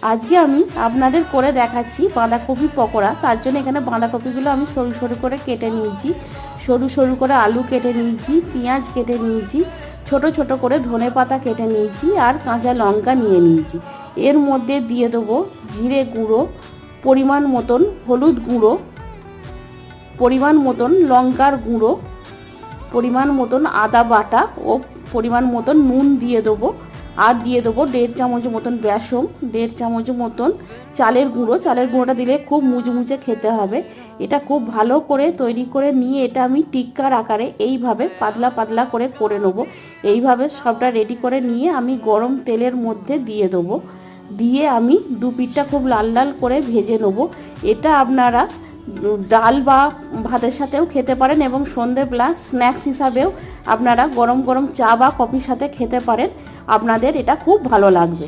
আজকে আমি আপনাদের করে দেখাচ্ছি বাঁধাকপি পকোড়া। তার জন্য এখানে বাঁধাকপিগুলো আমি সরু সরু করে কেটে নিয়েছি, সরু সরু করে আলু কেটে নিয়েছি, পেঁয়াজ কেটে নিয়েছি, ছোট ছোট করে ধনেপাতা কেটে নিয়েছি আর কাঁচা লঙ্কা নিয়ে নিয়েছি। এর মধ্যে দিয়ে দেবো জিরে গুঁড়ো, পরিমাণ মতন হলুদ গুঁড়ো, পরিমাণ মতন লঙ্কার গুঁড়ো, পরিমাণ মতন আদা বাটা ও পরিমাণ মতন নুন দিয়ে দেবো। আর দিয়ে দেবো 1.5 চামচ মতন বেসন, 1.5 চামচ মতন চালের গুঁড়ো। চালের গুঁড়োটা দিলে খুব মুচমুচে খেতে হবে। এটা খুব ভালো করে তৈরি করে নিয়ে এটা আমি টিক্কার আকারে এইভাবে পাতলা পাতলা করে নেব। এইভাবে সবটা রেডি করে নিয়ে আমি গরম তেলের মধ্যে দিয়ে দেবো। দিয়ে আমি দু পিঠটা খুব লাল লাল করে ভেজে নেব। এটা আপনারা ডাল বা ভাতের সাথেও খেতে পারেন এবং সন্ধ্যেবেলা স্ন্যাক্স হিসাবেও আপনারা গরম গরম চা বা কফির সাথে খেতে পারেন। আপনাদের এটা খুব ভালো লাগবে।